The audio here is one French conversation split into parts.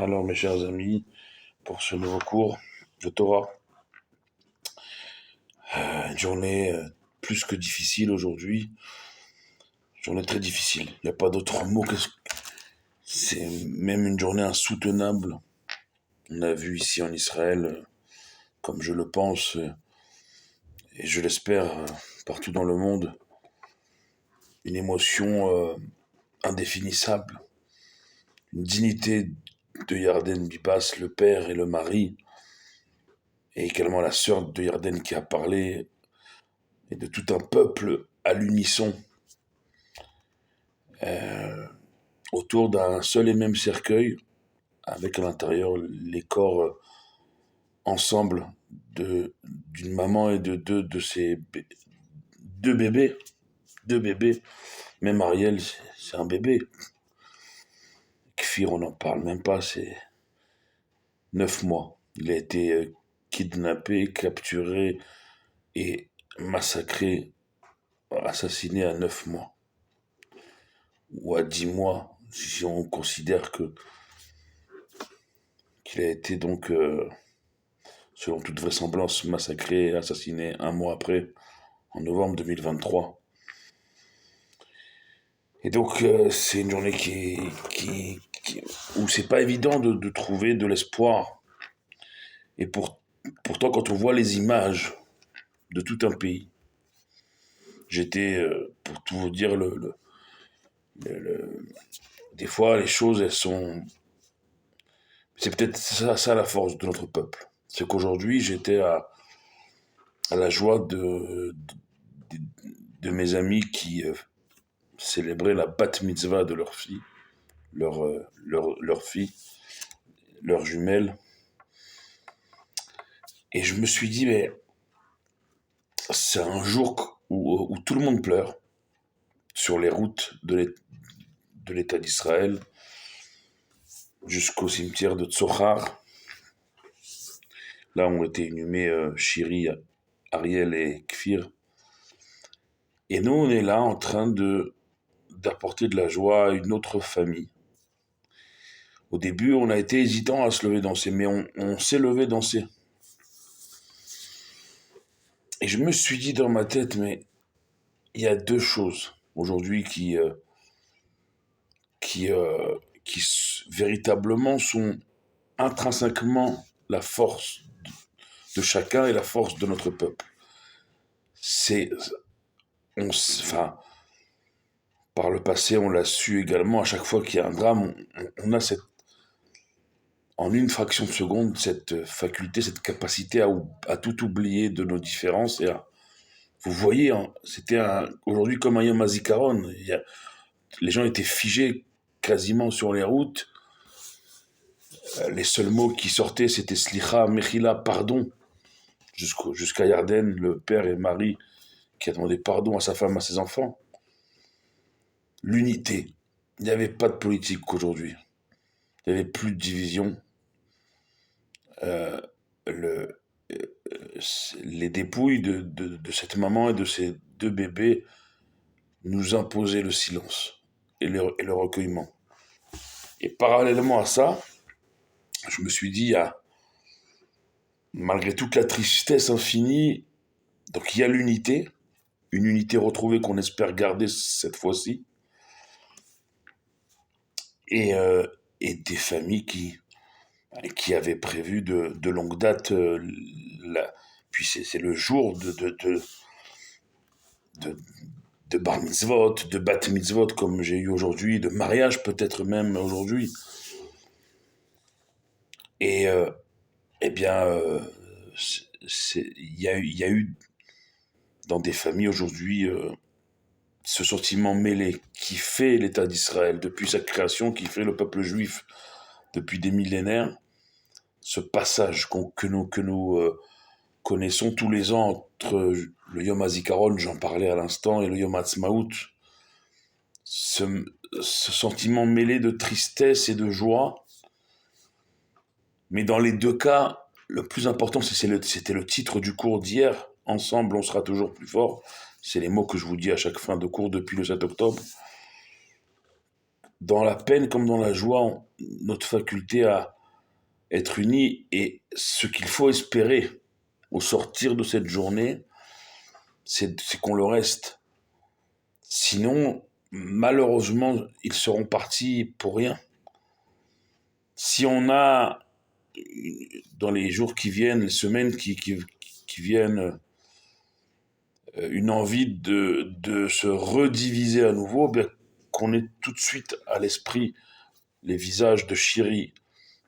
Alors, mes chers amis, pour ce nouveau cours de Torah, une journée plus que difficile aujourd'hui, journée très difficile. Il n'y a pas d'autre mot que c'est même une journée insoutenable. On a vu ici en Israël, comme je le pense, et je l'espère partout dans le monde, une émotion indéfinissable, une dignité de Yarden Bibas, le père et le mari, et également la sœur de Yarden qui a parlé, et de tout un peuple à l'unisson, autour d'un seul et même cercueil, avec à l'intérieur les corps ensemble d'une maman et de deux bébés, deux bébés. Même Ariel, c'est un bébé. Kfir, on n'en parle même pas, c'est 9 mois. Il a été kidnappé, capturé et massacré, assassiné à 9 mois. Ou à 10 mois, si on considère qu'il a été donc, selon toute vraisemblance, massacré et assassiné un mois après, en novembre 2023. Et donc, c'est une journée où c'est pas évident de trouver de l'espoir. Et pourtant, quand on voit les images de tout un pays, j'étais, pour tout vous dire, des fois, les choses, elles sont... C'est peut-être ça la force de notre peuple. C'est qu'aujourd'hui, j'étais à la joie de mes amis qui célébraient la bat mitzvah de leur fille, leur fille, leur jumelle. Et je me suis dit, mais c'est un jour où tout le monde pleure sur les routes de l'État d'Israël jusqu'au cimetière de Tsochar. Là ont été inhumés Shiri, Ariel et Kfir. Et nous, on est là en train d'apporter de la joie à une autre famille. Au début, on a été hésitant à se lever danser, mais on s'est levé danser. Et je me suis dit dans ma tête, mais il y a deux choses aujourd'hui qui véritablement sont intrinsèquement la force de chacun et la force de notre peuple. C'est, enfin, par le passé, on l'a su également, à chaque fois qu'il y a un drame, on a en une fraction de seconde, cette faculté, cette capacité à tout oublier de nos différences vous voyez, hein, c'était aujourd'hui comme un Yom HaZikaron. Les gens étaient figés quasiment sur les routes. Les seuls mots qui sortaient, c'était Slicha, Mechila, pardon. Jusqu'à Yarden, le père et mari qui a demandé pardon à sa femme, à ses enfants. L'unité. Il n'y avait pas de politique aujourd'hui. Il n'y avait plus de division. Euh, le, les dépouilles de cette maman et de ces deux bébés nous imposaient le silence et le recueillement. Et parallèlement à ça, je me suis dit, malgré toute la tristesse infinie, donc il y a l'unité, une unité retrouvée qu'on espère garder cette fois-ci, et, euh, et des familles qui avaient prévu de longue date, puis c'est le jour de, de bar mitzvot, de bat mitzvot comme j'ai eu aujourd'hui, de mariage peut-être même aujourd'hui. Et eh bien, il y a eu dans des familles aujourd'hui ce sentiment mêlé qui fait l'État d'Israël depuis sa création, qui fait le peuple juif depuis des millénaires, ce passage que nous connaissons tous les ans entre le Yom HaZikaron, j'en parlais à l'instant, et le Yom HaTzmaout, ce, ce sentiment mêlé de tristesse et de joie. Mais dans les deux cas, le plus important, c'était le titre du cours d'hier. Ensemble, on sera toujours plus fort. C'est les mots que je vous dis à chaque fin de cours depuis le 7 octobre. dans la peine comme dans la joie, notre faculté à être unis et ce qu'il faut espérer au sortir de cette journée, c'est qu'on le reste. Sinon, malheureusement, ils seront partis pour rien. Si on a, dans les jours qui viennent, les semaines qui viennent, une envie de se rediviser à nouveau, bien, qu'on ait tout de suite à l'esprit les visages de Shiri,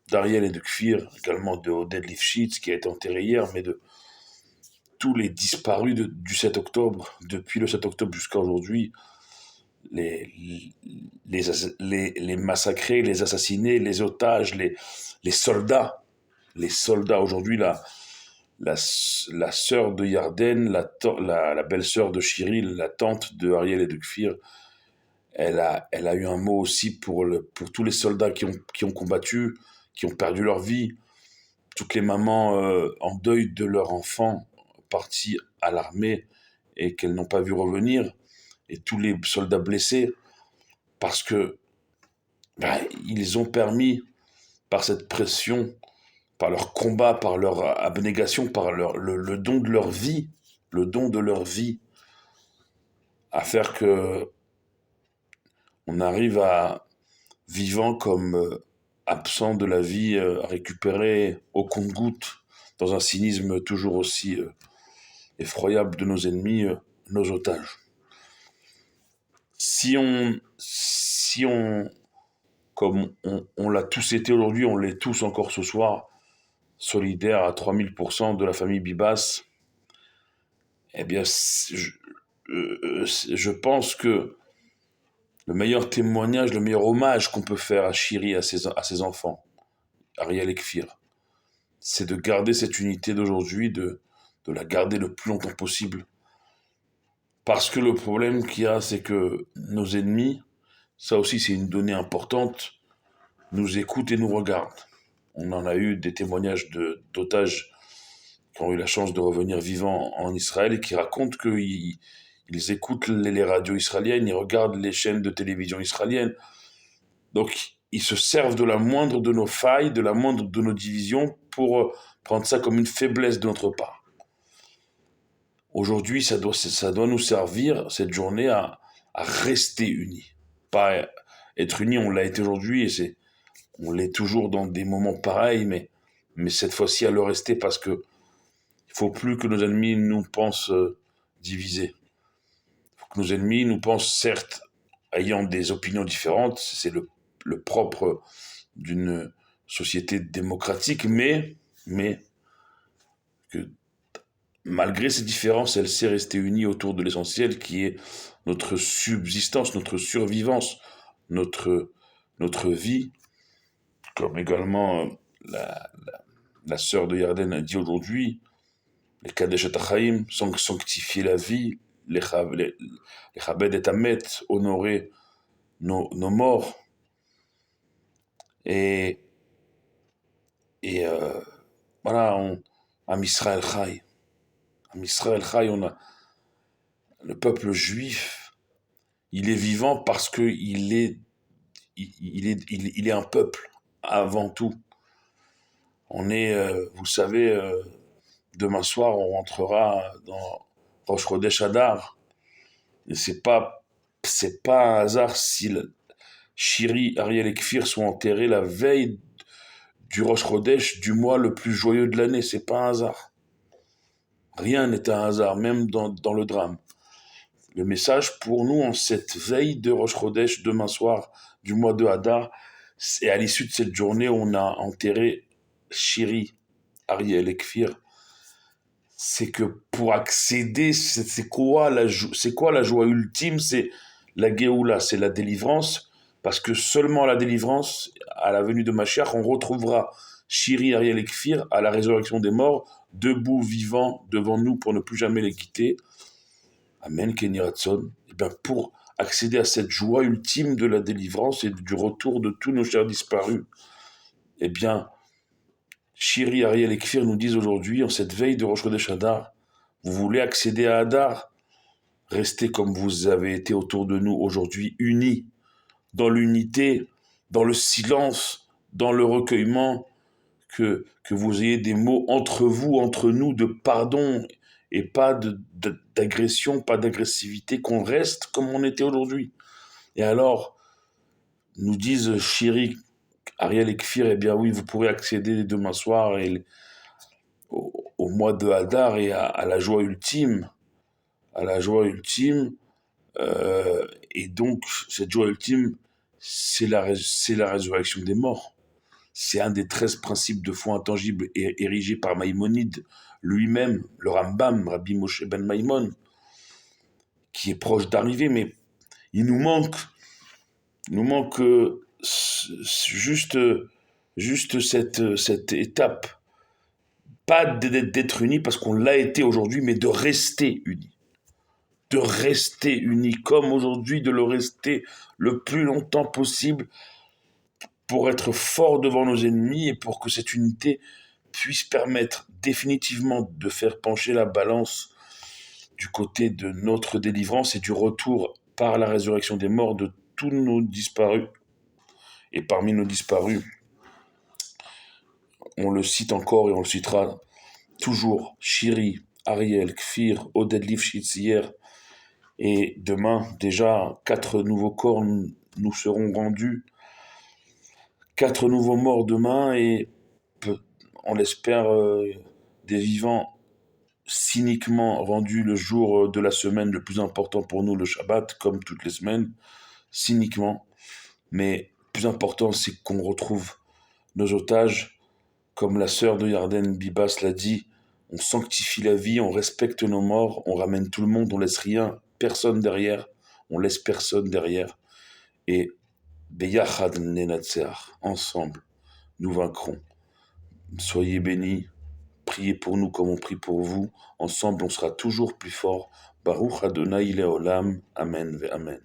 d'Ariel et de Kfir, également de Oded Lifshitz, qui a été enterré hier, mais de tous les disparus du 7 octobre, depuis le 7 octobre jusqu'à aujourd'hui, les, les, les massacrés, les assassinés, les otages, les soldats. Les soldats, aujourd'hui, la sœur de Yarden, la belle-sœur de Shiri, la tante de Ariel et de Kfir, elle a eu un mot aussi pour tous les soldats qui ont combattu, qui ont perdu leur vie, toutes les mamans en deuil de leur enfant partis à l'armée et qu'elles n'ont pas vu revenir, et tous les soldats blessés, parce que ils ont permis, par cette pression, par leur combat, par leur abnégation, par le don de leur vie, le don de leur vie, à faire que on arrive à, vivant comme absent de la vie, à récupérer au compte-gouttes, dans un cynisme toujours aussi effroyable de nos ennemis, nos otages. Si on comme on l'a tous été aujourd'hui, on l'est tous encore ce soir, solidaire à 3000% de la famille Bibas, eh bien, je pense que le meilleur témoignage, le meilleur hommage qu'on peut faire à Shiri, à ses enfants, Ariel et Kfir, c'est de garder cette unité d'aujourd'hui, de la garder le plus longtemps possible. Parce que le problème qu'il y a, c'est que nos ennemis, ça aussi c'est une donnée importante, nous écoutent et nous regardent. On en a eu des témoignages d'otages qui ont eu la chance de revenir vivants en Israël et qui racontent qu'ils écoutent les radios israéliennes, ils regardent les chaînes de télévision israéliennes. Donc, ils se servent de la moindre de nos failles, de la moindre de nos divisions pour prendre ça comme une faiblesse de notre part. Aujourd'hui, ça doit nous servir, cette journée, à rester unis. Pas être unis, on l'a été aujourd'hui et on l'est toujours dans des moments pareils, mais cette fois-ci à le rester parce que il faut plus que nos ennemis nous pensent divisés. Il faut que nos ennemis nous pensent, certes, ayant des opinions différentes, c'est le propre d'une société démocratique, mais que malgré ces différences, elle sait rester unie autour de l'essentiel qui est notre subsistance, notre survivance, notre vie, comme également la sœur de Yarden a dit aujourd'hui, les Kadesh Atachaim, sanctifier la vie, les Chabed et Amet, honorer nos morts, et voilà, Am Israël Chai. Am Israël Chai, on a le peuple juif, il est vivant parce que il est un peuple avant tout. On est, vous savez, demain soir, on rentrera dans Rosh Chodesh Adar. Et c'est pas un hasard si Shiri, Ariel et Kfir sont enterrés la veille du Rosh Chodesh du mois le plus joyeux de l'année. C'est pas un hasard. Rien n'est un hasard, même dans le drame. Le message pour nous en cette veille de Rosh Chodesh, demain soir du mois de Hadar, et à l'issue de cette journée, on a enterré Shiri, Ariel et Kfir. C'est que pour accéder, c'est quoi la joie ultime? C'est la Géoula, c'est la délivrance, parce que seulement à la délivrance, à la venue de Mashiach, on retrouvera Shiri, Ariel et Kfir à la résurrection des morts, debout, vivants, devant nous pour ne plus jamais les quitter. Amen, Kenny Ratson. Et bien, pour accéder à cette joie ultime de la délivrance et du retour de tous nos chers disparus, eh bien, Shiri, Ariel et Kfir nous disent aujourd'hui, en cette veille de Rosh Chodesh Hadar, vous voulez accéder à Hadar? Restez comme vous avez été autour de nous aujourd'hui, unis, dans l'unité, dans le silence, dans le recueillement, que vous ayez des mots entre vous, entre nous, de pardon et pas d'agression, pas d'agressivité, qu'on reste comme on était aujourd'hui. Et alors, nous disent Chiri, Ariel et Kfir, eh bien oui, vous pourrez accéder demain soir au mois de Hadar et à la joie ultime, à la joie ultime. Et donc, cette joie ultime, c'est la résurrection des morts. C'est un des 13 principes de foi intangible érigés par Maïmonide lui-même, le Rambam, Rabbi Moshe ben Maïmon, qui est proche d'arriver, mais il nous manque juste cette étape, pas d'être unis parce qu'on l'a été aujourd'hui, mais de rester unis. De rester unis comme aujourd'hui, de le rester le plus longtemps possible pour être fort devant nos ennemis et pour que cette unité puisse permettre définitivement de faire pencher la balance du côté de notre délivrance et du retour par la résurrection des morts de tous nos disparus. Et parmi nos disparus, on le cite encore et on le citera toujours, Chiri, Ariel, Kfir, Oded Lifshitz hier, et demain, déjà, 4 nouveaux corps nous seront rendus, 4 nouveaux morts demain, et on l'espère, des vivants cyniquement rendus le jour de la semaine le plus important pour nous, le Shabbat, comme toutes les semaines, cyniquement. Mais plus important, c'est qu'on retrouve nos otages, comme la sœur de Yarden Bibas l'a dit, on sanctifie la vie, on respecte nos morts, on ramène tout le monde, on laisse rien, personne derrière, on laisse personne derrière. Et Beyachad Nenatseach, ensemble, nous vaincrons. Soyez bénis, priez pour nous comme on prie pour vous. Ensemble, on sera toujours plus fort. Baruch Adonai Leolam. Amen ve Amen.